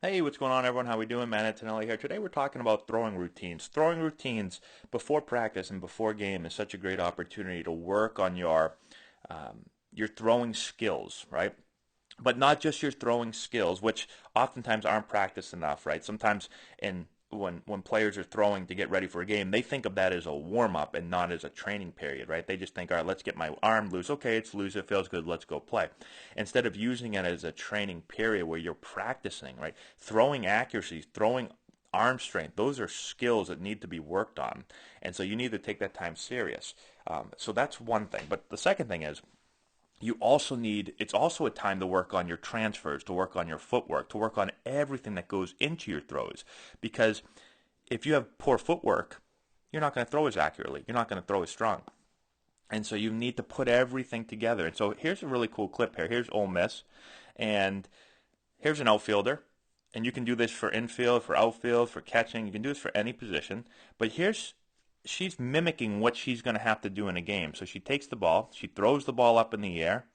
Hey, what's going on, everyone? How we doing? Man, Antonelli here. Today we're talking about throwing routines. Throwing routines before practice and before game is such a great opportunity to work on your throwing skills, right? But not just your throwing skills, which oftentimes aren't practiced enough, right? Sometimes when players are throwing to get ready for a game, they think of that as a warm up and not as a training period, right? They just think, all right, let's get my arm loose. Okay, it's loose, it feels good, let's go play. Instead of using it as a training period where you're practicing, right? Throwing accuracy, throwing arm strength, those are skills that need to be worked on. And so you need to take that time serious. So that's one thing. But the second thing is, it's also a time to work on your transfers, to work on your footwork, to work on everything that goes into your throws. Because if you have poor footwork, you're not going to throw as accurately. You're not going to throw as strong. And so you need to put everything together. And so here's a really cool clip here. Here's Ole Miss, and here's an outfielder. And you can do this for infield, for outfield, for catching. You can do this for any position. But she's mimicking what she's going to have to do in a game. So she takes the ball, she throws the ball up in the air,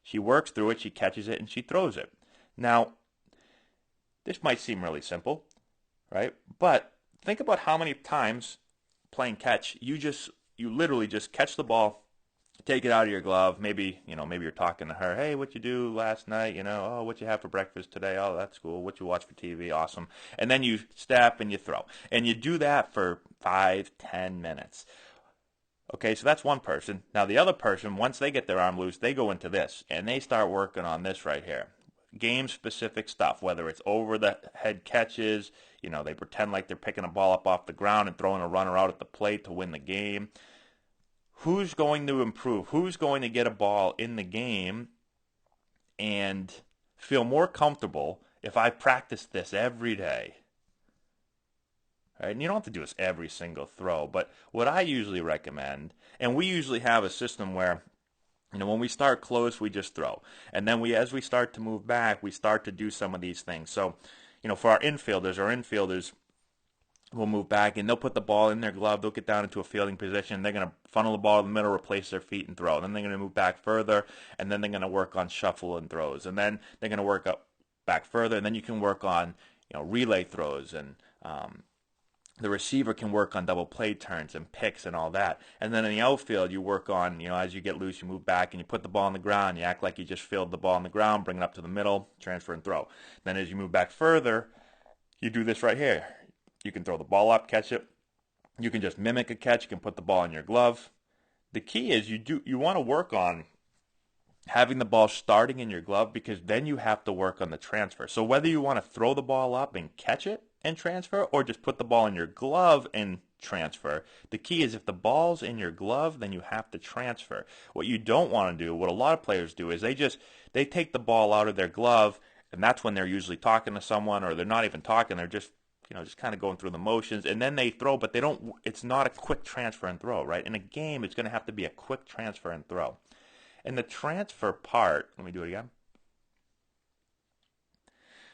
she works through it, she catches it, and she throws it. Now, this might seem really simple, right? But think about how many times playing catch you literally just catch the ball, take it out of your glove. Maybe you're talking to her. Hey, what you do last night? Oh, what you have for breakfast today? Oh, that's cool. What you watch for TV? Awesome. And then you step and you throw. And you do that for 5, 10 minutes. Okay, so that's one person. Now the other person, once they get their arm loose, they go into this and they start working on this right here. Game specific stuff, whether it's over the head catches, they pretend like they're picking a ball up off the ground and throwing a runner out at the plate to win the game. Who's going to improve? Who's going to get a ball in the game and feel more comfortable if I practice this every day? Right? And you don't have to do this every single throw, but what I usually recommend, and we usually have a system where, when we start close, we just throw. And then as we start to move back, we start to do some of these things. So, for our infielders will move back and they'll put the ball in their glove. They'll get down into a fielding position. They're going to funnel the ball in the middle, replace their feet, and throw. Then they're going to move back further, and then they're going to work on shuffle and throws. And then they're going to work up back further, and then you can work on relay throws, and the receiver can work on double play turns and picks and all that. And then in the outfield, you work on, as you get loose, you move back and you put the ball on the ground. You act like you just fielded the ball on the ground, bring it up to the middle, transfer and throw. Then as you move back further, you do this right here. You can throw the ball up, catch it. You can just mimic a catch. You can put the ball in your glove. The key is you want to work on having the ball starting in your glove, because then you have to work on the transfer. So whether you want to throw the ball up and catch it and transfer, or just put the ball in your glove and transfer, the key is if the ball's in your glove, then you have to transfer. What you don't want to do, what a lot of players do, is they take the ball out of their glove, and that's when they're usually talking to someone, or they're not even talking, they're just kind of going through the motions, and then they throw, but it's not a quick transfer and throw, right? In a game, it's going to have to be a quick transfer and throw. And the transfer part, let me do it again.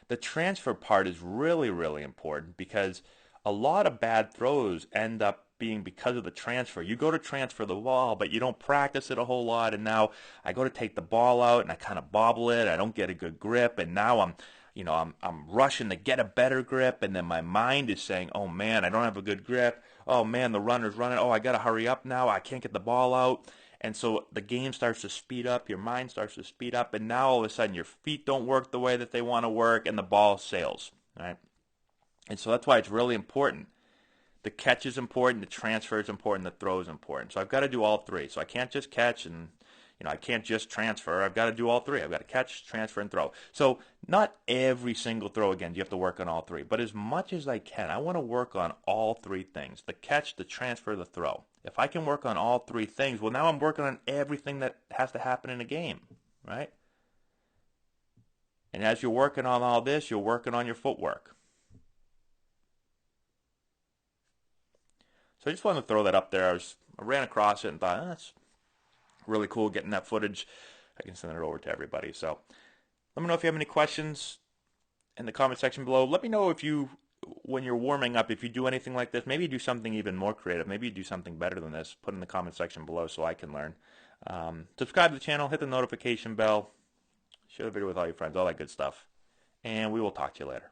The transfer part is really, really important, because a lot of bad throws end up being because of the transfer. You go to transfer the ball, but you don't practice it a whole lot, and now I go to take the ball out, and I kind of bobble it. I don't get a good grip, and now I'm rushing to get a better grip, and then my mind is saying, oh man, I don't have a good grip. Oh man, the runner's running. Oh, I got to hurry up now. I can't get the ball out. And so the game starts to speed up, your mind starts to speed up, and now all of a sudden your feet don't work the way that they want to work, and the ball sails, right? And so that's why it's really important. The catch is important, the transfer is important, the throw is important. So I've got to do all three. So I can't just catch and I can't just transfer. I've got to do all three. I've got to catch, transfer, and throw. So not every single throw, again, you have to work on all three. But as much as I can, I want to work on all three things: the catch, the transfer, the throw. If I can work on all three things, well, now I'm working on everything that has to happen in a game, right? And as you're working on all this, you're working on your footwork. So I just wanted to throw that up there. I ran across it and thought, that's really cool getting that footage. I can send it over to everybody. So let me know if you have any questions in the comment section below. Let me know when you're warming up, if you do anything like this. Maybe you do something even more creative. Maybe you do something better than this. Put in the comment section below so I can learn. Subscribe to the channel, hit the notification bell, share the video with all your friends, all that good stuff. And we will talk to you later.